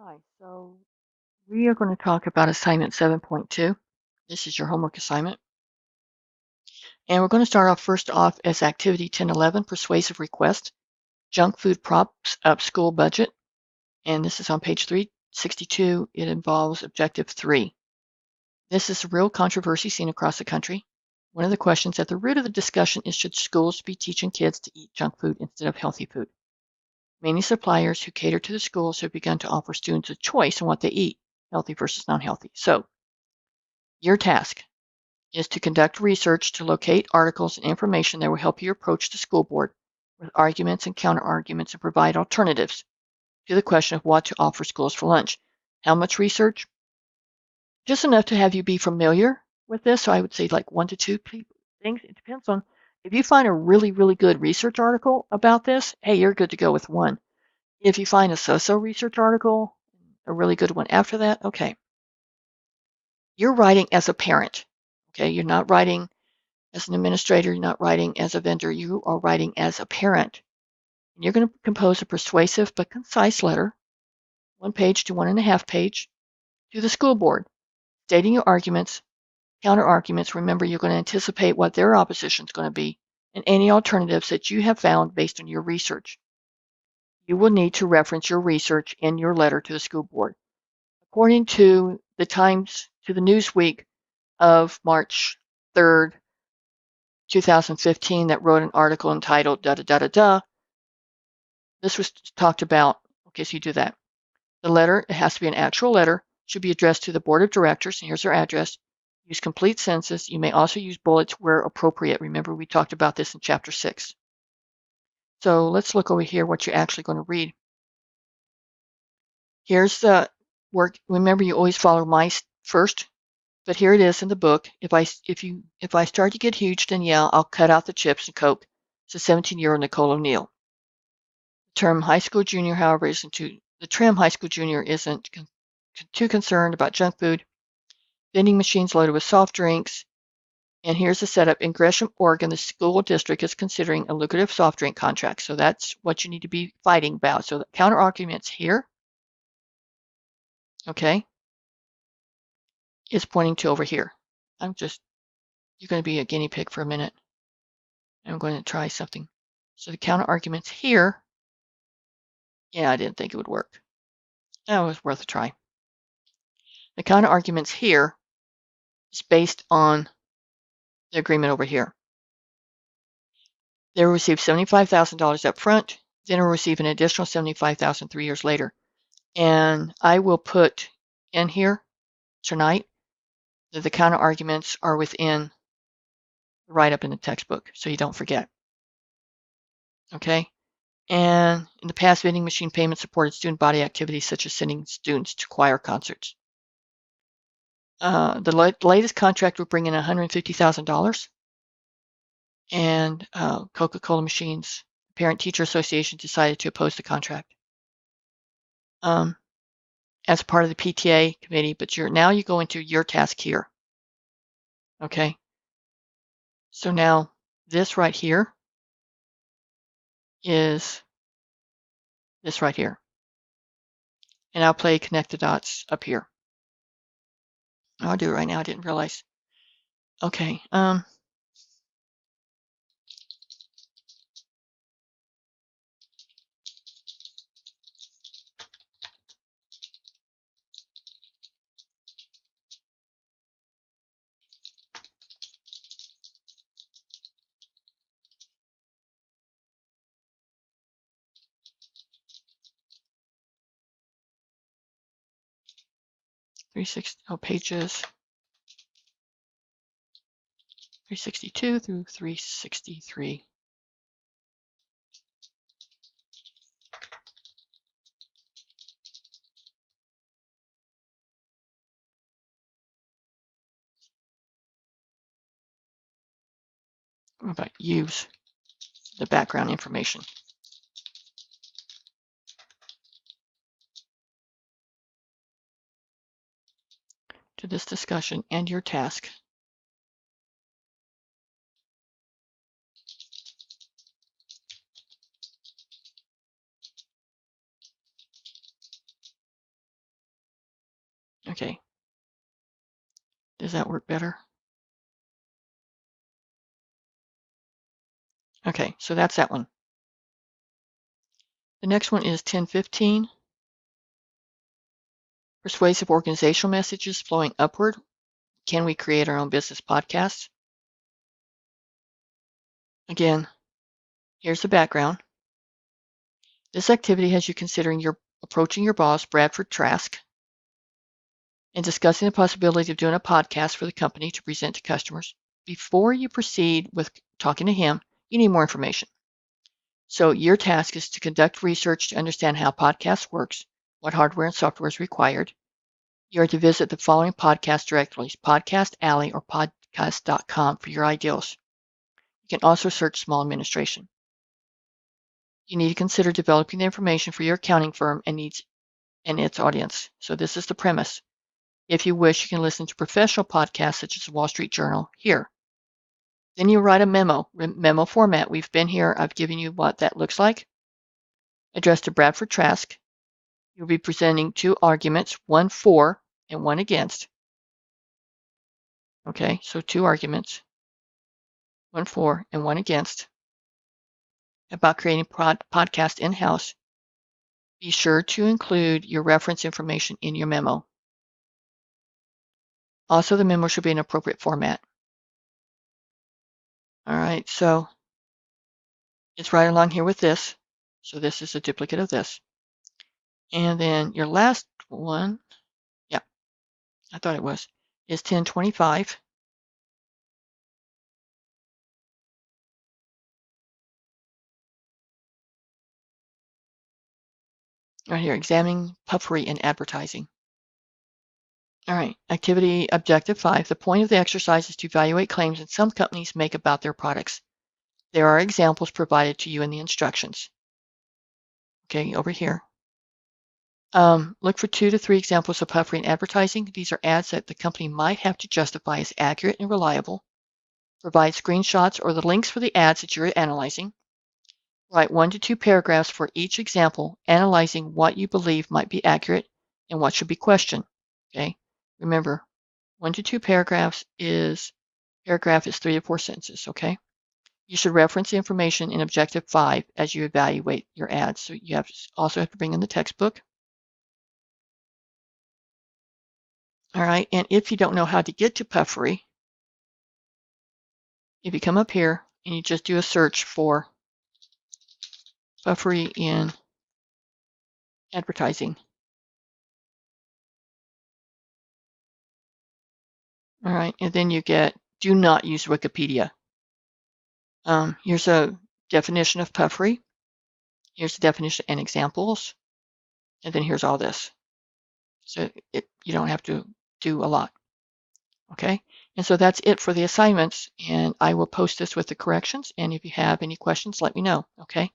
Hi, so we are going to talk about assignment 7.2. This is your homework assignment. And we're going to start off first off as activity 1011, persuasive request. Junk food props up school budget. And this is on page 362. It involves objective 3. This is a real controversy seen across the country. One of the questions at the root of the discussion is, should schools be teaching kids to eat junk food instead of healthy food? Many suppliers who cater to the schools have begun to offer students a choice in what they eat, healthy versus non-healthy. So your task is to conduct research to locate articles and information that will help you approach the school board with arguments and counter-arguments and provide alternatives to the question of what to offer schools for lunch. How much research? Just enough to have you be familiar with this. So I would say like 1 to 2 things. It depends on if you find a really, really good research article about this, hey, you're good to go with 1. If you find a so-so research article, a really good one after that, okay. You're writing as a parent, okay? You're not writing as an administrator, you're not writing as a vendor, you are writing as a parent. And you're going to compose a persuasive but concise letter, 1 page to 1.5 page, to the school board, stating your arguments, counter arguments. Remember, you're going to anticipate what their opposition is going to be and any alternatives that you have found based on your research. You will need to reference your research in your letter to the school board. According to the Times, to the Newsweek of March 3rd, 2015, that wrote an article entitled da da da da da. This was talked about. Okay, so you do that. The letter, it has to be an actual letter, should be addressed to the board of directors, and here's their address. Use complete sentences. You may also use bullets where appropriate. Remember, we talked about this in chapter 6. So let's look over here what you're actually going to read. Here's the work. Remember, you always follow my first, but here it is in the book. If I start to get huge, then yeah, I'll cut out the chips and Coke. It's a 17-year-old Nicole O'Neill. The term high school junior, however, the term high school junior isn't too concerned about junk food, vending machines loaded with soft drinks. And here's the setup. In Gresham, Oregon, the school district is considering a lucrative soft drink contract. So that's what you need to be fighting about. So the counter arguments here, okay, is pointing to over here. You're going to be a guinea pig for a minute. I'm going to try something. So the counter arguments here, yeah, I didn't think it would work. That was worth a try. The counter arguments here is based on the agreement over here. They will receive $75,000 up front, then will receive an additional $75,000 3 years later. And I will put in here tonight that the counter arguments are within the write-up in the textbook, so you don't forget. Okay? And in the past, vending machine payments supported student body activities such as sending students to choir concerts. The latest contract will bring in $150,000, and Coca-Cola Machines Parent-Teacher Association decided to oppose the contract as part of the PTA committee. But now you go into your task here. Okay. So now this right here is this right here, and I'll play connect the dots up here. I'll do it right now. I didn't realize. Okay. 360 pages 362 through 363. What about use the background information to this discussion and your task? Okay. Does that work better? Okay, so that's that one. The next one is 1015. Persuasive organizational messages flowing upward. Can we create our own business podcast? Again, here's the background. This activity has you considering approaching your boss, Bradford Trask, and discussing the possibility of doing a podcast for the company to present to customers. Before you proceed with talking to him, you need more information. So your task is to conduct research to understand how podcasts works, what hardware and software is required. You are to visit the following podcast directories: Podcast Alley or podcast.com for your ideals. You can also search small administration. You need to consider developing the information for your accounting firm and its audience. So this is the premise. If you wish, you can listen to professional podcasts such as the Wall Street Journal here. Then you write a memo format. We've been here. I've given you what that looks like. Addressed to Bradford Trask. You'll be presenting two arguments, one for and one against. Okay, so two arguments, one for and one against, about creating podcast in-house. Be sure to include your reference information in your memo. Also, the memo should be in appropriate format. All right, so it's right along here with this. So this is a duplicate of this. And then your last one, yeah, I thought it was, is 1025. Right here, examining puffery in advertising. All right, activity objective 5. The point of the exercise is to evaluate claims that some companies make about their products. There are examples provided to you in the instructions. Okay, over here. Look for 2 to 3 examples of puffery in advertising. These are ads that the company might have to justify as accurate and reliable. Provide screenshots or the links for the ads that you're analyzing. Write 1 to 2 paragraphs for each example, analyzing what you believe might be accurate and what should be questioned. Okay, remember, 1 to 2 paragraphs paragraph is 3 to 4 sentences. Okay, you should reference the information in objective 5 as you evaluate your ads. So you also have to bring in the textbook. All right, and if you don't know how to get to puffery, if you come up here and you just do a search for puffery in advertising. All right, and then you get, do not use Wikipedia. Here's a definition of puffery. Here's the definition and examples. And then here's all this. So you don't have to do a lot. Okay, and so that's it for the assignments. And I will post this with the corrections. And if you have any questions, let me know. Okay.